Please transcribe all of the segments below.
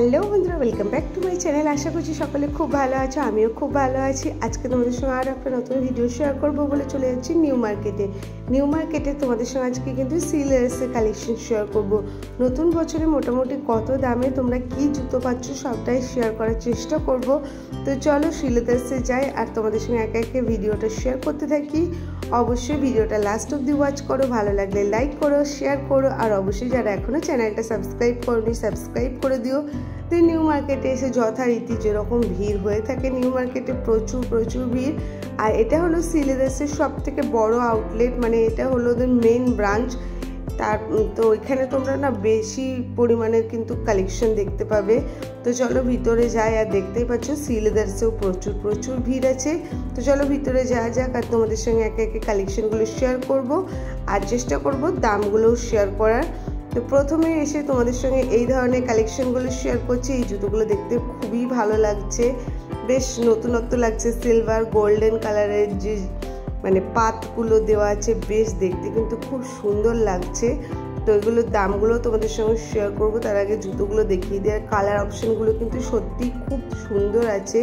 Hello বন্ধুরা, welcome back to my channel. আশা করছি সকলে খুব ভালো আছো, আমিও খুব ভালো আছি। আজকে তোমাদের সঙ্গে আর একটা নতুন ভিডিও শেয়ার করবো বলে চলে যাচ্ছি নিউ মার্কেটে তোমাদের সঙ্গে আজকে কিন্তু সিলেবাসের কালেকশন শেয়ার করব। নতুন বছরে মোটামুটি কত দামে তোমরা কি জুতো পাচ্ছ সবটাই শেয়ার করার চেষ্টা করব। তো চলো সিলেবাসে যাই আর তোমাদের সঙ্গে একে একে ভিডিওটা শেয়ার করতে থাকি। অবশ্যই ভিডিওটা লাস্ট অব্দি ওয়াচ করো, ভালো লাগলে লাইক করো, শেয়ার করো, আর অবশ্যই যারা এখনও চ্যানেলটা সাবস্ক্রাইব করোনি সাবস্ক্রাইব করে দিও। তো নিউ মার্কেটে এসে যথারীতি যেরকম ভিড় হয়ে থাকে নিউ মার্কেটে প্রচুর ভিড়। আর এটা হলো সিলেবাসের সব থেকে বড় আউটলেট, মানে এটা হলো ওদের মেন ব্রাঞ্চ। তো এখানে তোমরা না বেশি পরিমাণের কিন্তু কালেকশন দেখতে পাবে। তো চলো ভিতরে যাই, আর দেখতেই পাচ্ছ সিলেবাসেও প্রচুর ভিড় আছে। তো চলো ভিতরে যাওয়া যাক আর তোমাদের সঙ্গে একে একে কালেকশনগুলো শেয়ার করব আর চেষ্টা করব দামগুলোও শেয়ার করার। তো প্রথমে এসে তোমাদের সঙ্গে এই ধরনের কালেকশনগুলো শেয়ার করছি। এই জুতোগুলো দেখতে খুবই ভালো লাগছে, বেশ নতুনত্ব লাগছে। সিলভার গোল্ডেন কালারের যে মানে পাতগুলো দেওয়া আছে, বেশ দেখতে কিন্তু খুব সুন্দর লাগছে। তো এগুলোর দামগুলো তোমাদের সঙ্গে শেয়ার করব। তার আগে জুতোগুলো দেখিয়ে দেওয়ার কালার অপশানগুলো কিন্তু সত্যি খুব সুন্দর আছে,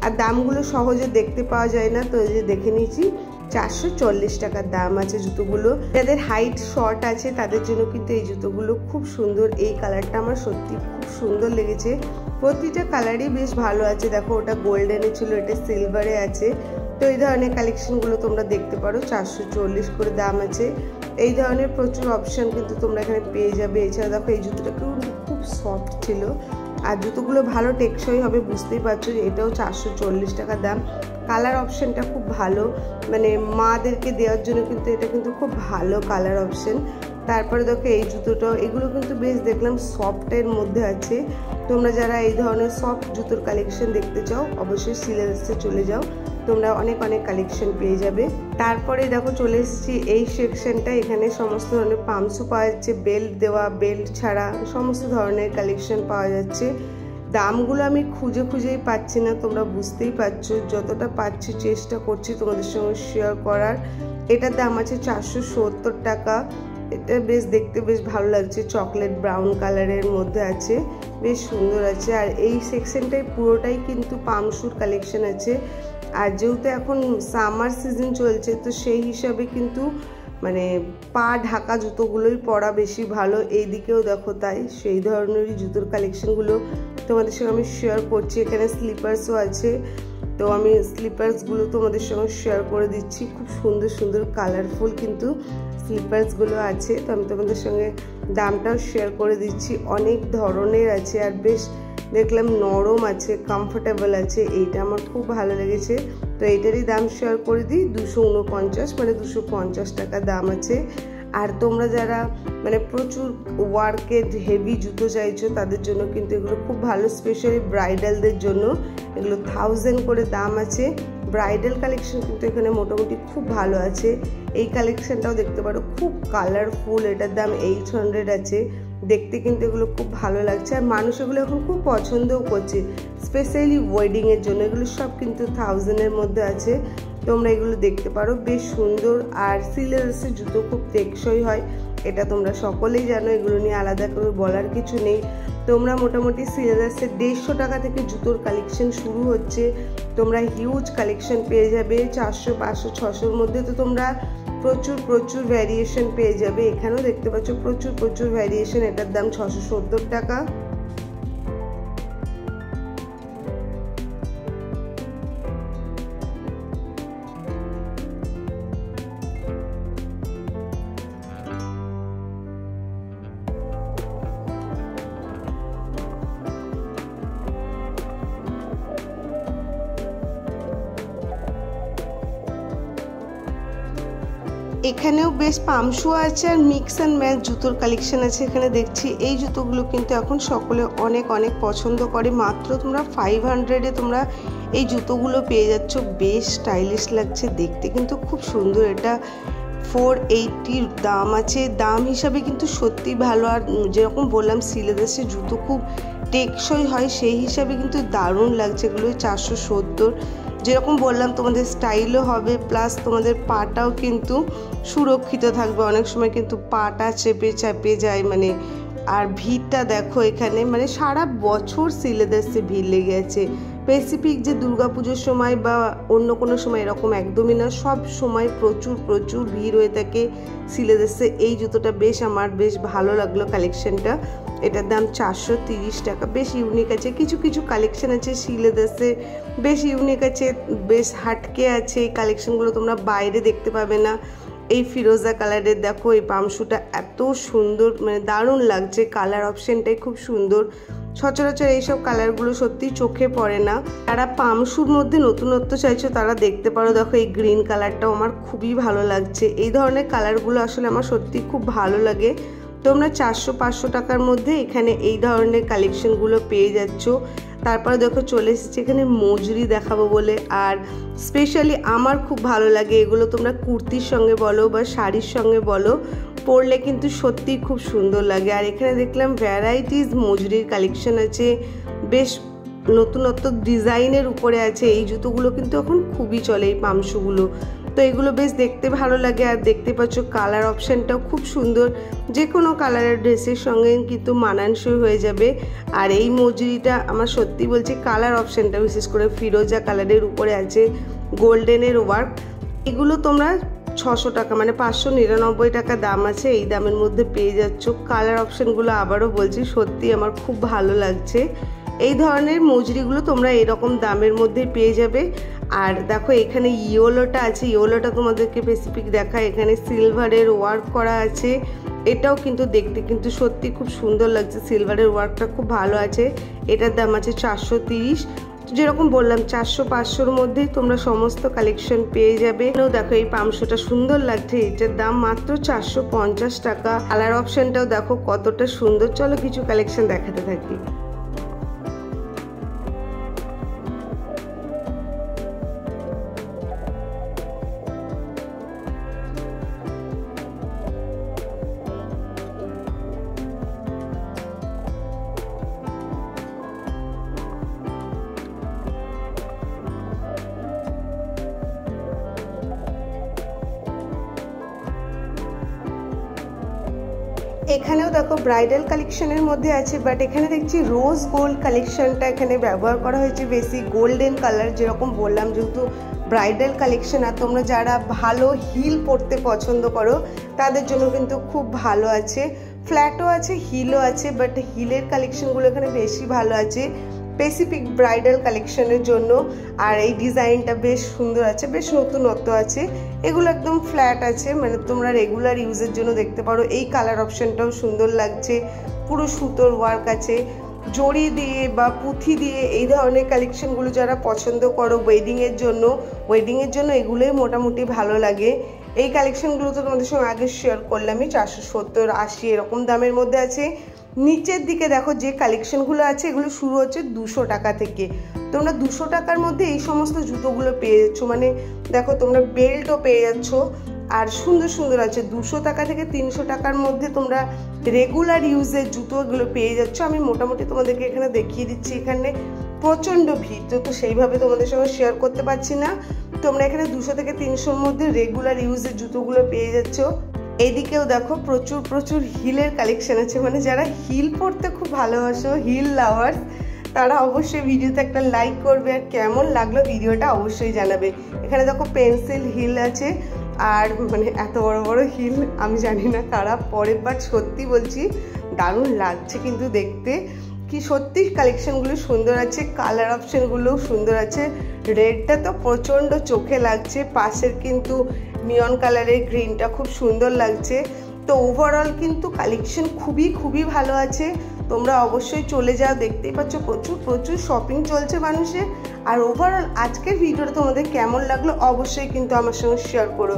আর দামগুলো সহজে দেখতে পাওয়া যায় না। তো এই যে দেখে নিয়েছি 440 টাকার দাম আছে জুতোগুলো। যাদের হাইট শর্ট আছে তাদের জন্য কিন্তু এই জুতোগুলো খুব সুন্দর। এই কালারটা আমার সত্যি খুব সুন্দর লেগেছে। প্রতিটা কালারই বেশ ভালো আছে। দেখো ওটা গোল্ডেনে ছিল, এটা সিলভারে আছে। তো এই ধরনের কালেকশনগুলো তোমরা দেখতে পারো, 440 করে দাম আছে। এই ধরনের প্রচুর অপশান কিন্তু তোমরা এখানে পেয়ে যাবে। এছাড়া দেখো এই জুতোটা খুব সফট ছিল, আর জুতোগুলো ভালো টেকসই হবে, বুঝতেই পারছো যে এটাও 440 টাকা দাম। কালার অপশানটা খুব ভালো, মানে মাদেরকে দেওয়ার জন্য কিন্তু এটা কিন্তু খুব ভালো কালার অপশান। তারপরে দেখো এই জুতোটাও, এগুলো কিন্তু বেশ দেখলাম সফটের মধ্যে আছে। তোমরা যারা এই ধরনের সফট জুতোর কালেকশন দেখতে চাও অবশ্যই সিলেবাসে চলে যাও, তোমরা অনেক কালেকশন পেয়ে যাবে। তারপরে দেখো চলে এসেছি এই সেকশনটা, এখানে সমস্ত ধরনের পামসু পাওয়া যাচ্ছে, বেল্ট দেওয়া বেল্ট ছাড়া সমস্ত ধরনের কালেকশন পাওয়া যাচ্ছে। দামগুলো আমি খুঁজেই পাচ্ছি না, তোমরা বুঝতেই পারছো। যতটা পাচ্ছি চেষ্টা করছি তোমাদের সঙ্গে শেয়ার করার। এটার দাম আছে 470 টাকা। এটা বেশ দেখতে বেশ ভালো লাগছে, চকলেট ব্রাউন কালারের মধ্যে আছে, বেশ সুন্দর আছে। আর এই সেকশনটাই পুরোটাই কিন্তু পামসুর কালেকশন আছে। আর যেহেতু এখন সামার সিজন চলছে, তো সেই হিসাবে কিন্তু মানে পা ঢাকা জুতোগুলোই পরা বেশি ভালো। এই দিকেও দেখো তাই, সেই ধরনেরই জুতোর কালেকশনগুলো তোমাদের সঙ্গে আমি শেয়ার করছি। এখানে স্লিপার্সও আছে, তো আমি স্লিপার্সগুলো তোমাদের সঙ্গে শেয়ার করে দিচ্ছি। খুব সুন্দর কালারফুল কিন্তু স্লিপার্সগুলো আছে। তো আমি তোমাদের সঙ্গে দামটাও শেয়ার করে দিচ্ছি। অনেক ধরনের আছে, আর বেশ দেখলাম নরম আছে, কমফোর্টেবল আছে। এইটা আমার খুব ভালো লেগেছে। তো এইটারই দাম শেয়ার করে দিই, 249, মানে 250 টাকা দাম আছে। আর তোমরা যারা মানে প্রচুর ওয়ার্কের হেভি জুতো চাইছো তাদের জন্য কিন্তু এগুলো খুব ভালো, স্পেশালি ব্রাইডালদের জন্য এগুলো 1000 করে দাম আছে। ব্রাইডাল কালেকশন কিন্তু এখানে মোটামুটি খুব ভালো আছে। এই কালেকশনটাও দেখতে পারো, খুব কালারফুল। এটার দাম 800 আছে। দেখতে কিন্তু এগুলো খুব ভালো লাগছে, আর মানুষ এগুলো এখন খুব পছন্দও করছে, স্পেশালি ওয়েডিংয়ের জন্য। এগুলো সব কিন্তু 1000-এর মধ্যে আছে। তোমরা এগুলো দেখতে পারো, বেশ সুন্দর। আর সিলেবাসের জুতো খুব টেকসই হয়, এটা তোমরা সকলেই জানো, এগুলো নিয়ে আলাদা করে বলার কিছু নেই। তোমরা মোটামুটি সিলেবাসের 150 টাকা থেকে জুতোর কালেকশন শুরু হচ্ছে। তোমরা হিউজ কালেকশন পেয়ে যাবে 400, 500, 600-র মধ্যে। তো তোমরা প্রচুর ভ্যারিয়েশন পেয়ে যাবে। এখানেও দেখতে পাচ্ছ প্রচুর ভ্যারিয়েশন। এটার দাম 670 টাকা। এখানেও বেশ পামশু আছে, আর মিক্স অ্যান্ড ম্যাচ জুতোর কালেকশন আছে এখানে দেখছি। এই জুতোগুলো কিন্তু এখন সকলে অনেক পছন্দ করে। মাত্র তোমরা 500-এ তোমরা এই জুতোগুলো পেয়ে যাচ্ছ। বেশ স্টাইলিশ লাগছে, দেখতে কিন্তু খুব সুন্দর। এটা 480 দাম আছে। দাম হিসাবে কিন্তু সত্যি ভালো। আর যেরকম বললাম সিলেবাসের জুতো খুব টেকসই হয়, সেই হিসাবে কিন্তু দারুণ লাগছে এগুলো। 470 যেরকম বললাম তোমাদের স্টাইলও হবে, প্লাস তোমাদের পাটাও কিন্তু সুরক্ষিত থাকবে। অনেক সময় কিন্তু পাটা চেপে যায়, মানে আর ভিড়টা দেখো এখানে, মানে সারা বছর সিলেদার্সে ভিড় লেগে আছে। স্পেসিফিক যে দুর্গাপুজোর সময় বা অন্য কোনো সময় এরকম একদমই না, সব সময় প্রচুর প্রচুর ভিড় হয়ে থাকে সিলেদার্সে। এই জুতোটা আমার বেশ ভালো লাগলো কালেকশনটা। এটার দাম 430 টাকা। বেশ ইউনিক আছে, কিছু কিছু কালেকশন আছে সিলেদার্সে বেশ ইউনিক আছে, বেশ হাটকে আছে। এই কালেকশনগুলো তোমরা বাইরে দেখতে পাবে না। এই ফিরোজা কালারের দেখো এই পামশুটা এত সুন্দর, মানে দারুণ লাগছে। কালার অপশনটাই খুব সুন্দর। সচরাচর এইসব কালারগুলো সত্যি চোখে পড়ে না। যারা পামশুর মধ্যে নতুনত্ব চাইছো তারা দেখতে পারো। দেখো এই গ্রিন কালারটাও আমার খুবই ভালো লাগছে। এই ধরনের কালারগুলো আসলে আমার সত্যি খুব ভালো লাগে। তোমরা 400-500 টাকার মধ্যে এখানে এই ধরনের কালেকশনগুলো পেয়ে যাচ্ছ। তারপরে দেখো চলে এসেছি এখানে মজুরি দেখাবো বলে। আর স্পেশালি আমার খুব ভালো লাগে এগুলো। তোমরা কুর্তির সঙ্গে বলো বা শাড়ির সঙ্গে বলো, পরলে কিন্তু সত্যি খুব সুন্দর লাগে। আর এখানে দেখলাম ভ্যারাইটিস মজুরির কালেকশন আছে, বেশ নতুনত্ব ডিজাইনের উপরে আছে। এই জুতোগুলো কিন্তু এখন খুবই চলে, এই পামশুগুলো। তো এগুলো বেশ দেখতে ভালো লাগে। আর দেখতে পাচ্ছ কালার অপশানটাও খুব সুন্দর, যে কোনো কালারের ড্রেসের সঙ্গে কিন্তু মানানসই হয়ে যাবে। আর এই মজুরিটা আমার সত্যি বলছি, কালার অপশানটা বিশেষ করে ফিরোজা কালারের উপরে আছে গোল্ডেনের ওয়ার্ক। এগুলো তোমরা 600 টাকা, মানে 599 টাকা দাম আছে। এই দামের মধ্যে পেয়ে যাচ্ছ। কালার অপশানগুলো আবারও বলছি সত্যি আমার খুব ভালো লাগছে। এই ধরনের মজুরিগুলো তোমরা এরকম দামের মধ্যে পেয়ে যাবে। আর দেখো এখানে ইয়োলোটা আছে, ইয়োলোটা তোমাদেরকে স্পেসিফিক দেখায়। এখানে সিলভারের ওয়ার্ক করা আছে, এটাও কিন্তু দেখতে কিন্তু সত্যি খুব সুন্দর লাগছে। সিলভারের ওয়ার্কটা খুব ভালো আছে। এটার দাম আছে 430। যেরকম বললাম 400-500-র মধ্যেই তোমরা সমস্ত কালেকশন পেয়ে যাবে। দেখো এই পামশুটা সুন্দর লাগছে, এটার দাম মাত্র 450 টাকা। কালার অপশনটাও দেখো কতটা সুন্দর। চলো কিছু কালেকশন দেখাতে থাকি। এখানেও দেখো ব্রাইডাল কালেকশনের মধ্যে আছে, বাট এখানে দেখছি রোজ গোল্ড কালেকশনটা এখানে ব্যবহার করা হয়েছে বেশি। গোল্ডেন কালার যেরকম বললাম, যেহেতু ব্রাইডাল কালেকশন, আর তোমরা যারা ভালো হিল পরতে পছন্দ করো তাদের জন্য কিন্তু খুব ভালো আছে। ফ্ল্যাটও আছে, হিলও আছে, বাট হিলের কালেকশনগুলো এখানে বেশি ভালো আছে স্পেসিফিক ব্রাইডাল কালেকশনের জন্য। আর এই ডিজাইনটা বেশ সুন্দর আছে, বেশ নতুনত্ব আছে। এগুলো একদম ফ্ল্যাট আছে, মানে তোমরা রেগুলার ইউজের জন্য দেখতে পারো। এই কালার অপশনটাও সুন্দর লাগছে, পুরো সুতোর ওয়ার্ক আছে, জড়ি দিয়ে বা পুঁথি দিয়ে। এই ধরনের কালেকশনগুলো যারা পছন্দ করো ওয়েডিংয়ের জন্য এগুলোই মোটামুটি ভালো লাগে। এই কালেকশনগুলো তো তোমাদের সঙ্গে আগে শেয়ার করলামই, 470-80 এরকম দামের মধ্যে আছে। নিচের দিকে দেখো যে কালেকশনগুলো আছে এগুলো শুরু হচ্ছে 200 টাকা থেকে। তোমরা 200 টাকার মধ্যে এই সমস্ত জুতোগুলো পেয়ে যাচ্ছ। মানে দেখো তোমরা বেল্টও পেয়ে যাচ্ছ, আর সুন্দর সুন্দর আছে। 200 টাকা থেকে 300 টাকার মধ্যে তোমরা রেগুলার ইউজের জুতোগুলো পেয়ে যাচ্ছ। আমি মোটামুটি তোমাদেরকে এখানে দেখিয়ে দিচ্ছি। এখানে প্রচণ্ড ভিড়, তো সেইভাবে তোমাদের সঙ্গে শেয়ার করতে পারছি না। তোমরা এখানে 200 থেকে 300-র মধ্যে রেগুলার ইউজের জুতোগুলো পেয়ে যাচ্ছ। এইদিকেও দেখো প্রচুর প্রচুর হিলের কালেকশন আছে। মানে যারা হিল পরতে খুব ভালোবাসো, হিল লাভার্স, তারা অবশ্যই ভিডিওতে একটা লাইক করবে, আর কেমন লাগলো ভিডিওটা অবশ্যই জানাবে। এখানে দেখো পেন্সিল হিল আছে, আর মানে এত বড় বড় হিল আমি জানি না কারা পরে, বাট সত্যি বলছি দারুণ লাগছে কিন্তু দেখতে। কি সত্যি কালেকশনগুলো সুন্দর আছে, কালার অপশনগুলোও সুন্দর আছে। রেডটা তো প্রচণ্ড চোখে লাগছে, পাশের কিন্তু নিয়ন কালারের গ্রিনটা খুব সুন্দর লাগছে। তো ওভারঅল কিন্তু কালেকশন খুবই ভালো আছে। তোমরা অবশ্যই চলে যাও, দেখতেই পাচ্ছ প্রচুর প্রচুর শপিং চলছে মানুষের। আর ওভারঅল আজকের ভিডিওটা তোমাদের কেমন লাগলো অবশ্যই কিন্তু আমার সঙ্গে শেয়ার করো।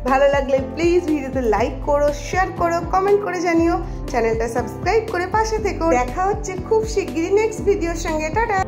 ভালো লাগলে প্লিজ ভিডিওতে লাইক করো, শেয়ার করো, কমেন্ট করে জানিও, চ্যানেলটা সাবস্ক্রাইব করে পাশে থেকো। দেখা হচ্ছে খুব শিগগিরই নেক্সট ভিডিওর সঙ্গে। টাটা।